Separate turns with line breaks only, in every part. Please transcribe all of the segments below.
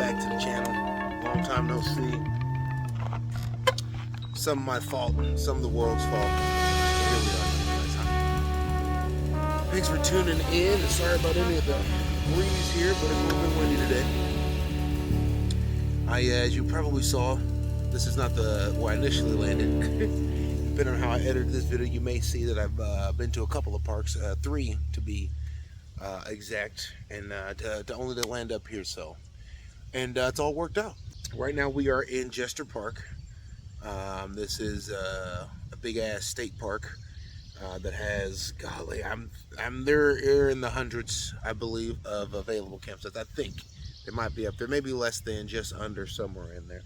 back to the channel. Long time no see. Some of my fault, some of the world's fault. Here we are. Thanks for tuning in. Sorry about any of the breeze here, but it's a little bit windy today. As you probably saw, this is not where I initially landed. Depending on how I edited this video, you may see that I've been to a couple of parks, 3 to be exact, and only to land up here. So, and it's all worked out. Right now we are in Jester Park. This is a big ass state park that has, golly, I'm there in the hundreds, I believe, of available campsites. I think it might be up there, maybe less than, just under, somewhere in there.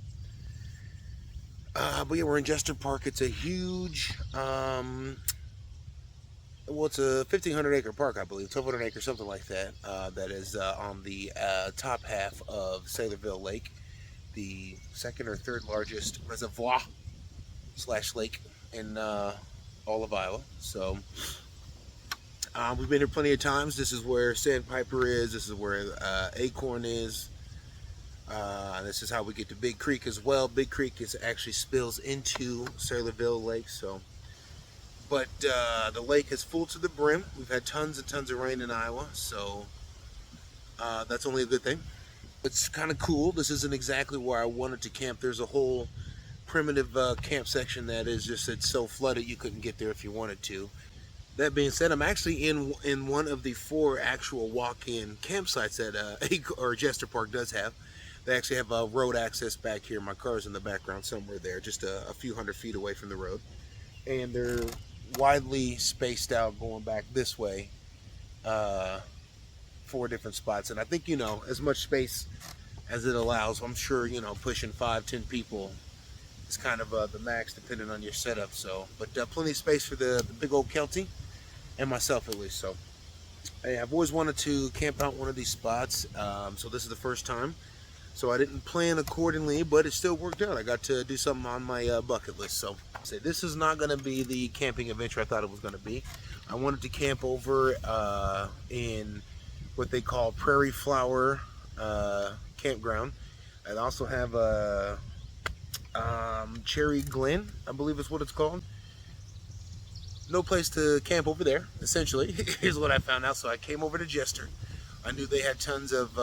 But yeah, we're in Jester Park. It's a huge, well, it's a 1,500 acre park, I believe, 1,200 acres, something like that. That is on the top half of Saylorville Lake, the second or third largest reservoir / lake in all of Iowa. So we've been here plenty of times. This is where Sandpiper is. This is where Acorn is. This is how we get to Big Creek as well. Big Creek actually spills into Saylorville Lake. So, but the lake is full to the brim. We've had tons and tons of rain in Iowa, so that's only a good thing. It's kind of cool. This isn't exactly where I wanted to camp. There's a whole primitive camp section that is just, it's so flooded you couldn't get there if you wanted to. That being said, I'm actually in one of the 4 actual walk-in campsites that Jester Park does have. They actually have road access back here. My car's in the background somewhere there, just a few hundred feet away from the road. And they're widely spaced out going back this way, 4 different spots. And I think, as much space as it allows, I'm sure, pushing 5-10 people is kind of the max, depending on your setup. So, but plenty of space for the big old Kelty and myself, at least. So, hey, I've always wanted to camp out one of these spots. So this is the first time. So I didn't plan accordingly, but it still worked out. I got to do something on my bucket list. So this is not going to be the camping adventure I thought it was going to be. I wanted to camp over in what they call Prairie Flower Campground. I also have a Cherry Glen, I believe is what it's called. No place to camp over there, essentially. Here's what I found out. So I came over to Jester. I knew they had tons of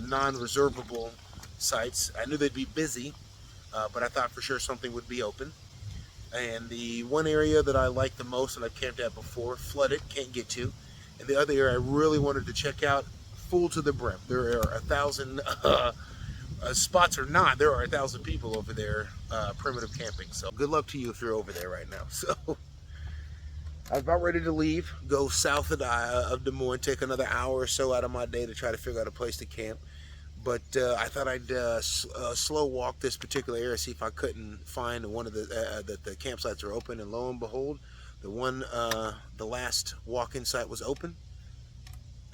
non-reservable sites. I knew they'd be busy, but I thought for sure something would be open. And the one area that I like the most, and I've camped at before, flooded, can't get to. And the other area I really wanted to check out, full to the brim. There are 1,000 spots or not, there are 1,000 people over there primitive camping. So good luck to you if you're over there right now. So I was about ready to leave, go south of Des Moines, take another hour or so out of my day to try to figure out a place to camp. But I thought I'd slow walk this particular area, see if I couldn't find one of the campsites are open. And lo and behold, the last walk-in site was open,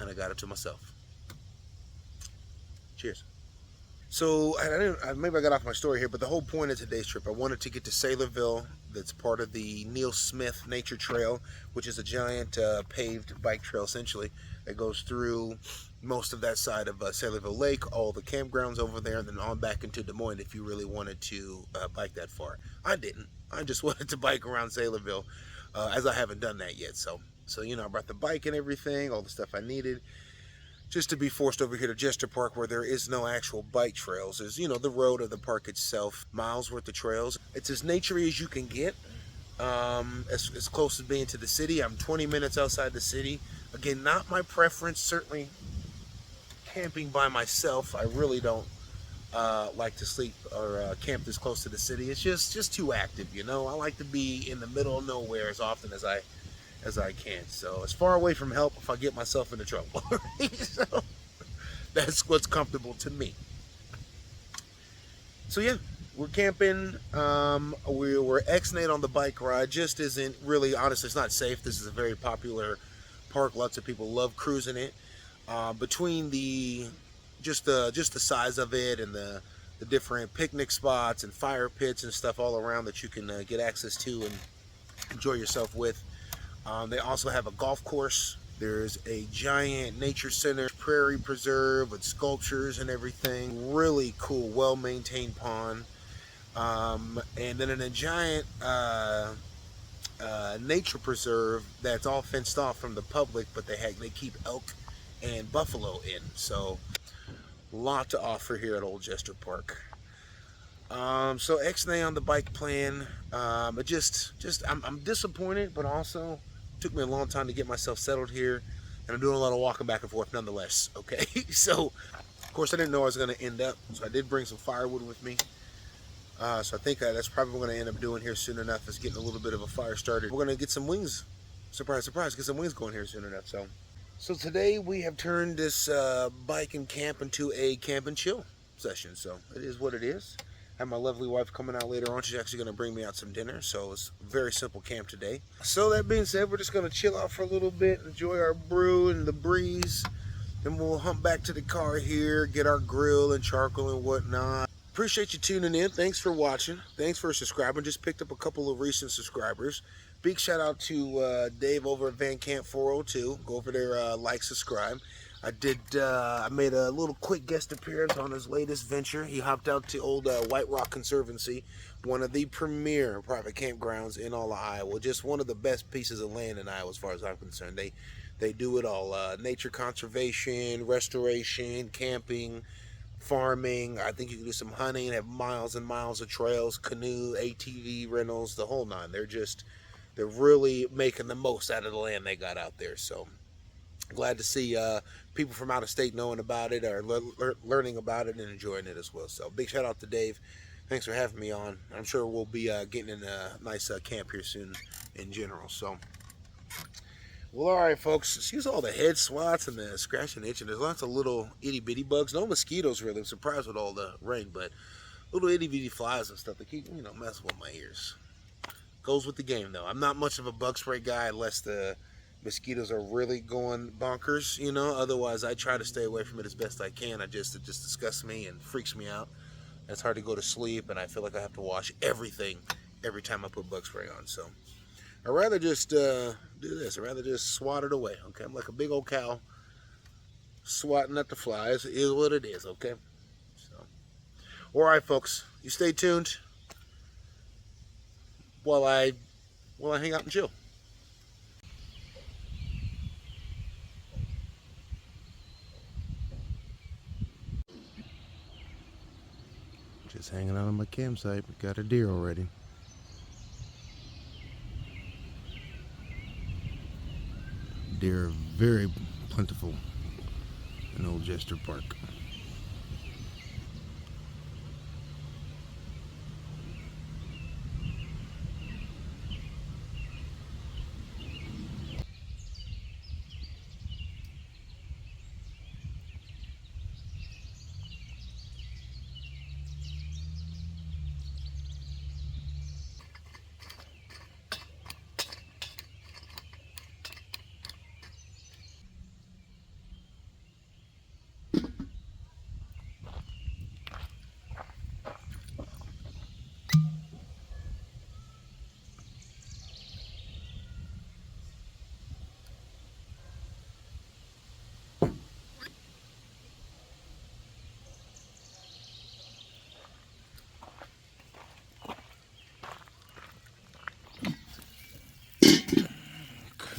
and I got it to myself. Cheers. So maybe I got off my story here, but the whole point of today's trip, I wanted to get to Saylorville. That's part of the Neil Smith Nature Trail, which is a giant paved bike trail, essentially, that goes through most of that side of Saylorville Lake, all the campgrounds over there, and then on back into Des Moines if you really wanted to bike that far. I didn't. I just wanted to bike around Saylorville, as I haven't done that yet. So I brought the bike and everything, all the stuff I needed, just to be forced over here to Jester Park, where there is no actual bike trails. There's, the road of the park itself, miles worth of trails. It's as naturey as you can get, as close as being to the city. I'm 20 minutes outside the city. Again, not my preference, certainly camping by myself. I really don't like to sleep or camp this close to the city. It's just too active, I like to be in the middle of nowhere as often as I can. So as far away from help if I get myself into trouble. So that's what's comfortable to me. So yeah, we're camping. We're X-nayed on the bike ride. Just isn't really, honestly, it's not safe. This is a very popular park. Lots of people love cruising it. Between just the size of it and the different picnic spots and fire pits and stuff all around that you can get access to and enjoy yourself with. They also have a golf course. There's a giant nature center, prairie preserve with sculptures and everything. Really cool, well-maintained pond. And then in a giant nature preserve that's all fenced off from the public, but they keep elk and buffalo in. So a lot to offer here at Old Jester Park. So X-Nay on the bike plan. I'm disappointed, but also took me a long time to get myself settled here, and I'm doing a lot of walking back and forth nonetheless. Okay, so of course I didn't know I was going to end up, so I did bring some firewood with me. So I think that's probably what we're going to end up doing here soon enough, is getting a little bit of a fire started. We're going to get some wings. Surprise, surprise, get some wings going here soon enough. So today we have turned this bike and camp into a camp and chill session. So it is what it is. I have my lovely wife coming out later on. She's actually going to bring me out some dinner. So it's a very simple camp today. So that being said, we're just going to chill out for a little bit, enjoy our brew and the breeze. Then we'll hump back to the car here, get our grill and charcoal and whatnot. Appreciate you tuning in. Thanks for watching. Thanks for subscribing. Just picked up a couple of recent subscribers. Big shout out to Dave over at Van Camp 402. Go over there, like, subscribe. I made a little quick guest appearance on his latest venture. He hopped out to old White Rock Conservancy, one of the premier private campgrounds in all of Iowa. Just one of the best pieces of land in Iowa as far as I'm concerned. They do it all. Nature conservation, restoration, camping, farming. I think you can do some hunting, have miles and miles of trails, canoe, ATV rentals, the whole nine. They're really making the most out of the land they got out there. So glad to see people from out of state knowing about it, or learning about it and enjoying it as well. So big shout out to Dave. Thanks for having me on. I'm sure we'll be getting in a nice camp here soon in general. So, well, all right, folks. Excuse all the head swats and the scratching and itching. There's lots of little itty bitty bugs. No mosquitoes really. I'm surprised with all the rain, but little itty bitty flies and stuff that keep messing with my ears. Goes with the game though. I'm not much of a bug spray guy unless the mosquitoes are really going bonkers, Otherwise, I try to stay away from it as best I can. It just disgusts me and freaks me out. It's hard to go to sleep, and I feel like I have to wash everything every time I put bug spray on. So I'd rather just do this. I'd rather just swat it away. Okay, I'm like a big old cow swatting at the flies. It is what it is. Okay. So, all right, folks. You stay tuned while I hang out and chill. Just hanging out on my campsite. We got a deer already. Deer are very plentiful in Old Jester Park.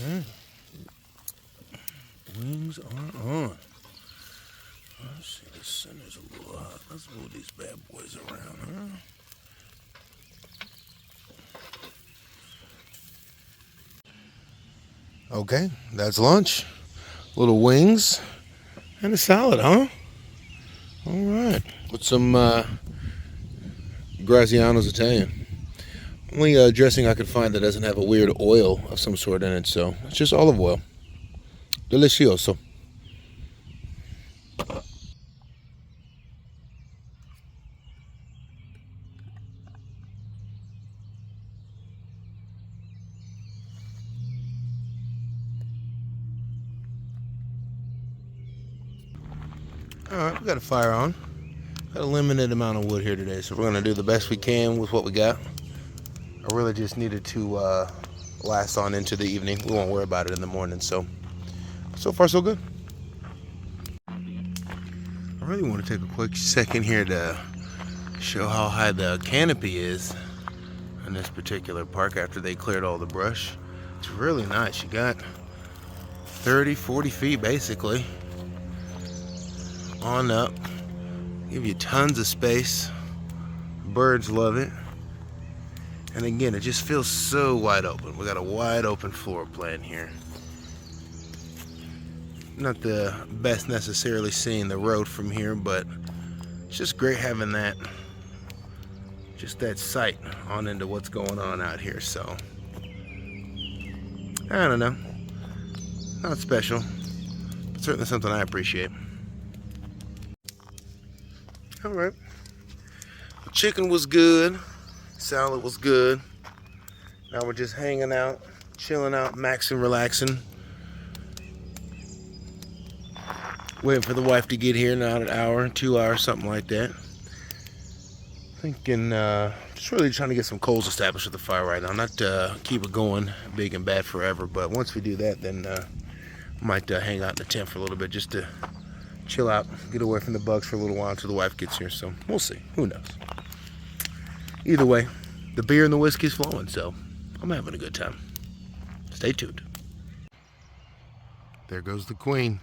Okay. Wings are on. Let's see, the center's a little hot. Let's move these bad boys around, Okay, that's lunch. Little wings and a salad, huh? All right. With some Graziano's Italian. Only dressing I could find that doesn't have a weird oil of some sort in it, so it's just olive oil. Delicioso. Alright, we got a fire on. Got a limited amount of wood here today, so we're going to do the best we can with what we got. I really just needed to last on into the evening. We won't worry about it in the morning, so far so good. really want to take a quick second here to show how high the canopy is in this particular park after they cleared all the brush. It's really nice. You got 30, 40 feet basically on up. Give you tons of space. Birds love it. And again, it just feels so wide open. We got a wide open floor plan here. Not the best necessarily seeing the road from here, but it's just great having that, just that sight on into what's going on out here. So I don't know, not special, but certainly something I appreciate. All right, chicken was good, salad was good. Now we're just hanging out, chilling out, maxing, relaxing, waiting for the wife to get here. Not an hour, 2 hours, something like that. Thinking, just really trying to get some coals established with the fire right now. Not keep it going big and bad forever, but once we do that, then might hang out in the tent for a little bit just to chill out, get away from the bugs for a little while until the wife gets here. So we'll see. Who knows? Either way, the beer and the whiskey's flowing, so I'm having a good time. Stay tuned. There goes the queen.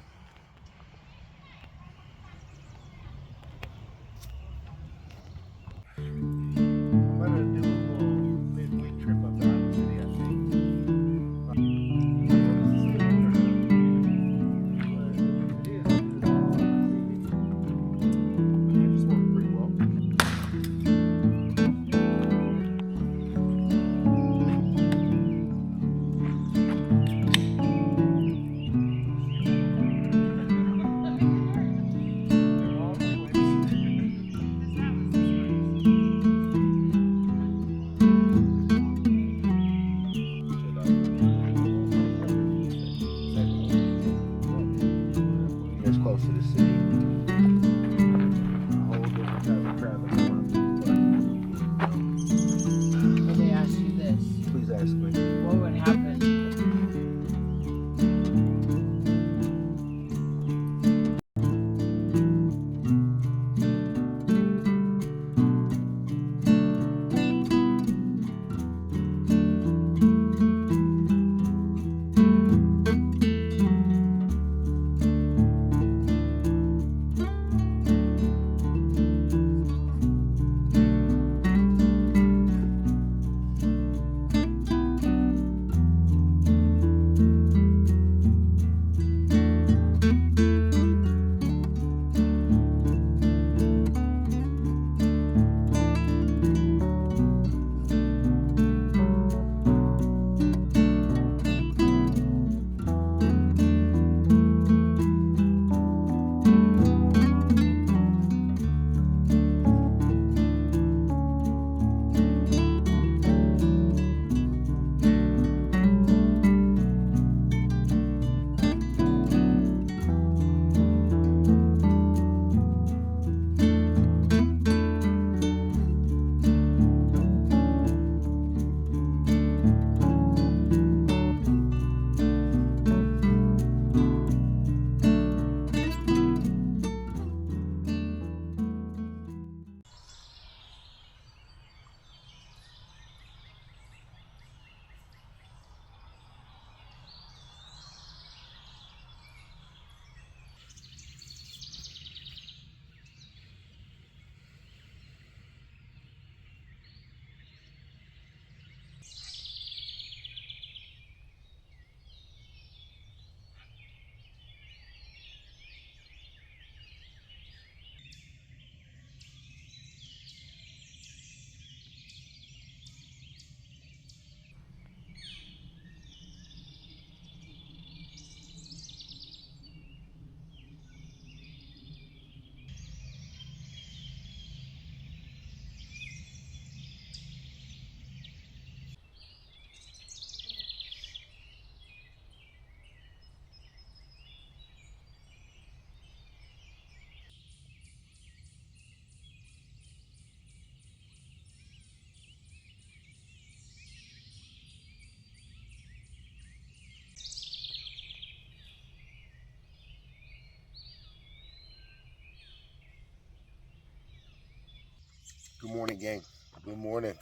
Good morning, gang. Good morning.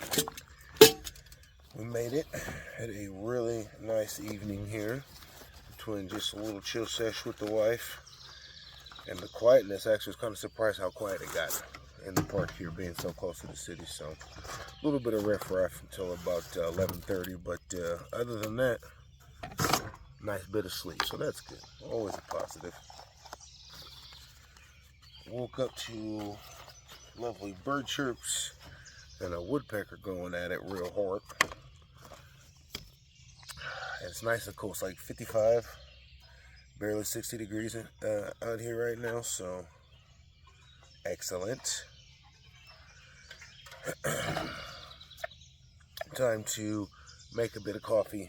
We made it. Had a really nice evening here between just a little chill sesh with the wife and the quietness. Actually, was kind of surprised how quiet it got in the park here, being so close to the city. So a little bit of riff-raff until about 11:30, but other than that, nice bit of sleep. So that's good. Always a positive. Woke up to lovely bird chirps and a woodpecker going at it real hard. It's nice and cool. It's like 55, barely 60 degrees out here right now, so excellent. Time to make a bit of coffee,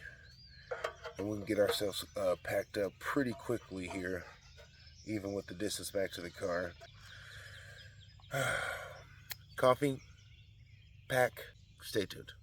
and we can get ourselves packed up pretty quickly here, even with the distance back to the car. Coffee, pack, stay tuned.